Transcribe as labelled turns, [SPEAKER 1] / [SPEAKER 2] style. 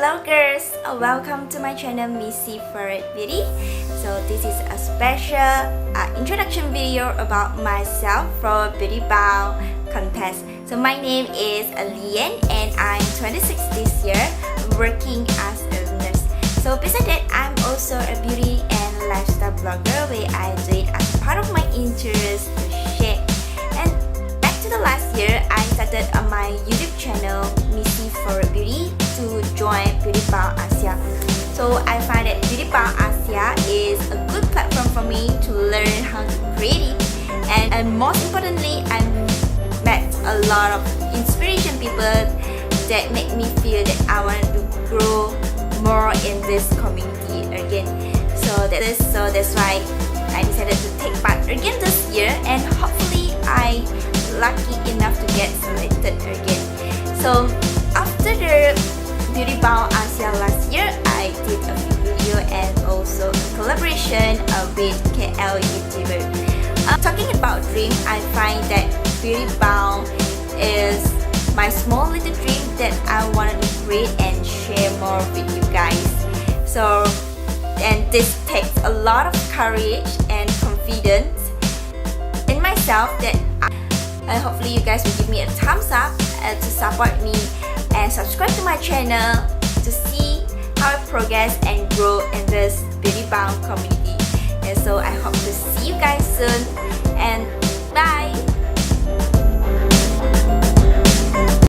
[SPEAKER 1] Hello girls, welcome to my channel Missy Farid Beauty. So this is a special introduction video about myself for Beauty Bao contest. So my name is Lian and I'm 26 this year, working as a nurse. So besides that, I'm also a beauty and lifestyle blogger where I do it as part of my interest to share. And back to the last year, I started on my YouTube channel Missy Farid Beauty to join Beauty Bao Asia. So I find that Beauty Bao Asia is a good platform for me to learn how to create it, and most importantly, I met a lot of inspiration people that make me feel that I want to grow more in this community again. So that's why I decided to take part again this year, and hopefully I lucky enough to get selected again. So after the Beauty Bao Asia last year, I did a video and also a collaboration with KL YouTuber. Talking about dream, I find that Beauty Bao is my small little dream that I wanted to create and share more with you guys. So, and this takes a lot of courage and confidence in myself that hopefully you guys will give me a thumbs up to support me and subscribe to my channel to see how I progress and grow in this Beauty Bao community. And so I hope to see you guys soon, and bye!